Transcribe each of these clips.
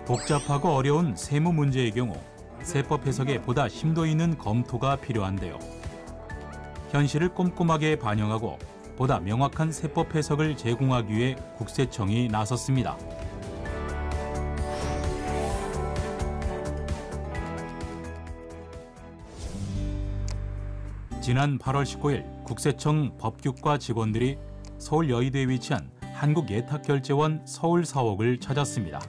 복잡하고 어려운 세무 문제의 경우 세법 해석에 보다 심도 있는 검토가 필요한데요. 현실을 꼼꼼하게 반영하고 보다 명확한 세법 해석을 제공하기 위해 국세청이 나섰습니다. 지난 8월 19일 국세청 법규과 직원들이 서울 여의도에 위치한 한국예탁결제원 서울사옥을 찾았습니다.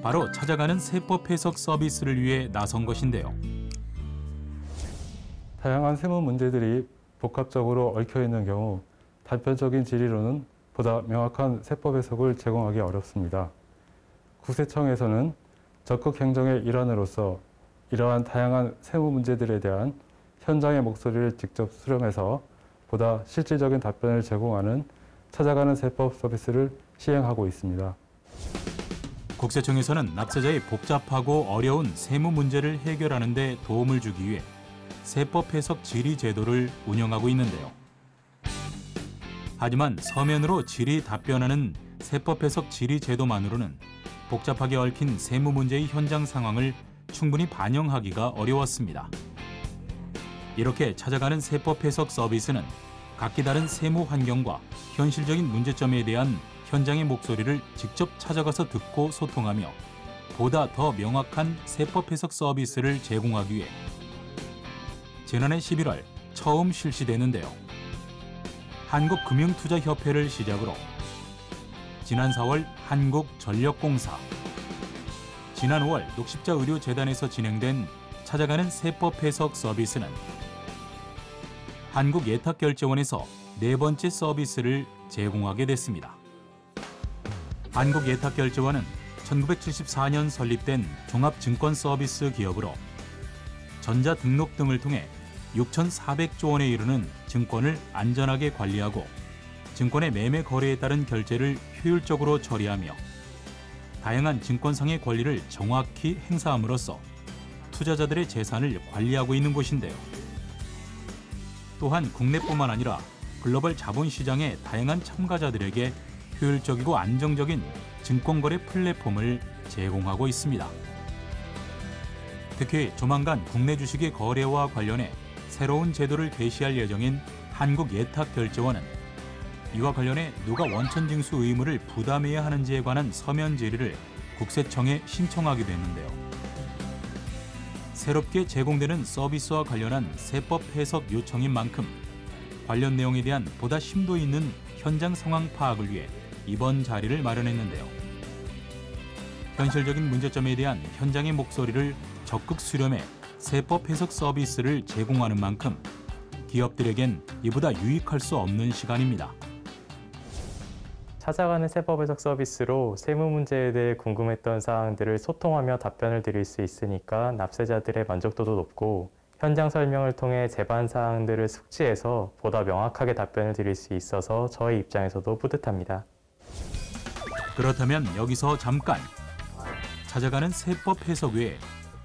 바로 찾아가는 세법 해석 서비스를 위해 나선 것인데요. 다양한 세무 문제들이 복합적으로 얽혀있는 경우 단편적인 질의로는 보다 명확한 세법 해석을 제공하기 어렵습니다. 국세청에서는 적극 행정의 일환으로서 이러한 다양한 세무 문제들에 대한 현장의 목소리를 직접 수렴해서 보다 실질적인 답변을 제공하는 찾아가는 세법 서비스를 시행하고 있습니다. 국세청에서는 납세자의 복잡하고 어려운 세무 문제를 해결하는 데 도움을 주기 위해 세법 해석 질의 제도를 운영하고 있는데요. 하지만 서면으로 질의 답변하는 세법 해석 질의 제도만으로는 복잡하게 얽힌 세무 문제의 현장 상황을 충분히 반영하기가 어려웠습니다. 이렇게 찾아가는 세법 해석 서비스는 각기 다른 세무 환경과 현실적인 문제점에 대한 현장의 목소리를 직접 찾아가서 듣고 소통하며 보다 더 명확한 세법 해석 서비스를 제공하기 위해 지난해 11월 처음 실시되는데요. 한국금융투자협회를 시작으로 지난 4월 한국전력공사, 지난 5월 녹십자의료재단에서 진행된 찾아가는 세법 해석 서비스는 한국예탁결제원에서 네 번째 서비스를 제공하게 됐습니다. 한국예탁결제원은 1974년 설립된 종합증권서비스 기업으로 전자등록 등을 통해 6,400조 원에 이르는 증권을 안전하게 관리하고 증권의 매매 거래에 따른 결제를 효율적으로 처리하며 다양한 증권상의 권리를 정확히 행사함으로써 투자자들의 재산을 관리하고 있는 곳인데요. 또한 국내뿐만 아니라 글로벌 자본시장의 다양한 참가자들에게 효율적이고 안정적인 증권거래 플랫폼을 제공하고 있습니다. 특히 조만간 국내 주식의 거래와 관련해 새로운 제도를 개시할 예정인 한국예탁결제원은 이와 관련해 누가 원천징수 의무를 부담해야 하는지에 관한 서면 질의를 국세청에 신청하기도 했는데요. 새롭게 제공되는 서비스와 관련한 세법 해석 요청인 만큼 관련 내용에 대한 보다 심도 있는 현장 상황 파악을 위해 이번 자리를 마련했는데요. 현실적인 문제점에 대한 현장의 목소리를 적극 수렴해 세법 해석 서비스를 제공하는 만큼 기업들에겐 이보다 유익할 수 없는 시간입니다. 찾아가는 세법 해석 서비스로 세무 문제에 대해 궁금했던 사항들을 소통하며 답변을 드릴 수 있으니까 납세자들의 만족도도 높고 현장 설명을 통해 제반 사항들을 숙지해서 보다 명확하게 답변을 드릴 수 있어서 저희 입장에서도 뿌듯합니다. 그렇다면 여기서 잠깐! 찾아가는 세법 해석 외에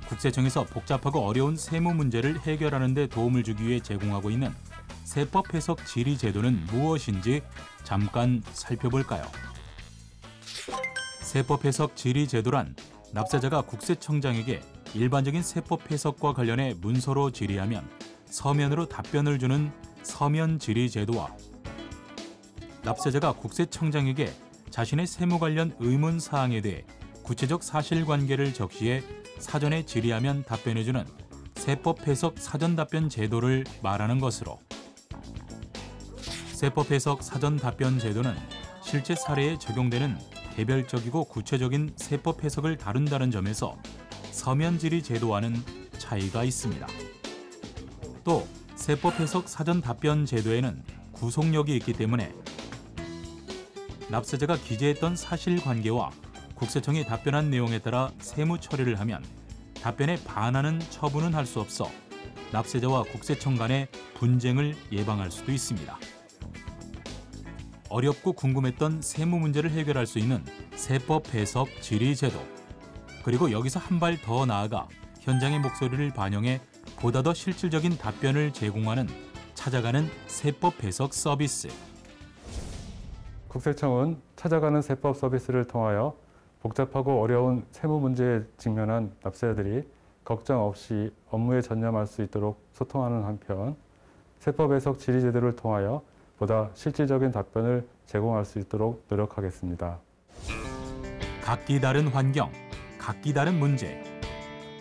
국세청에서 복잡하고 어려운 세무 문제를 해결하는 데 도움을 주기 위해 제공하고 있는 세법 해석 질의 제도는 무엇인지 잠깐 살펴볼까요? 세법 해석 질의 제도란 납세자가 국세청장에게 일반적인 세법 해석과 관련해 문서로 질의하면 서면으로 답변을 주는 서면 질의 제도와 납세자가 국세청장에게 자신의 세무 관련 의문 사항에 대해 구체적 사실관계를 적시해 사전에 질의하면 답변해주는 세법 해석 사전 답변 제도를 말하는 것으로 세법 해석 사전 답변 제도는 실제 사례에 적용되는 개별적이고 구체적인 세법 해석을 다룬다는 점에서 서면 질의 제도와는 차이가 있습니다. 또 세법 해석 사전 답변 제도에는 구속력이 있기 때문에 납세자가 기재했던 사실관계와 국세청이 답변한 내용에 따라 세무 처리를 하면 답변에 반하는 처분은 할 수 없어 납세자와 국세청 간의 분쟁을 예방할 수도 있습니다. 어렵고 궁금했던 세무 문제를 해결할 수 있는 세법 해석 질의 제도, 그리고 여기서 한 발 더 나아가 현장의 목소리를 반영해 보다 더 실질적인 답변을 제공하는 찾아가는 세법 해석 서비스. 국세청은 찾아가는 세법 서비스를 통하여 복잡하고 어려운 세무 문제에 직면한 납세자들이 걱정 없이 업무에 전념할 수 있도록 소통하는 한편 세법 해석 질의 제도를 통하여 보다 실질적인 답변을 제공할 수 있도록 노력하겠습니다. 각기 다른 환경, 각기 다른 문제.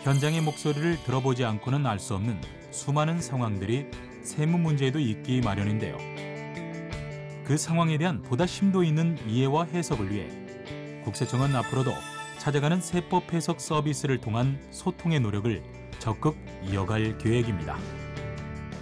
현장의 목소리를 들어보지 않고는 알 수 없는 수많은 상황들이 세무 문제에도 있기 마련인데요. 그 상황에 대한 보다 심도 있는 이해와 해석을 위해 국세청은 앞으로도 찾아가는 세법 해석 서비스를 통한 소통의 노력을 적극 이어갈 계획입니다.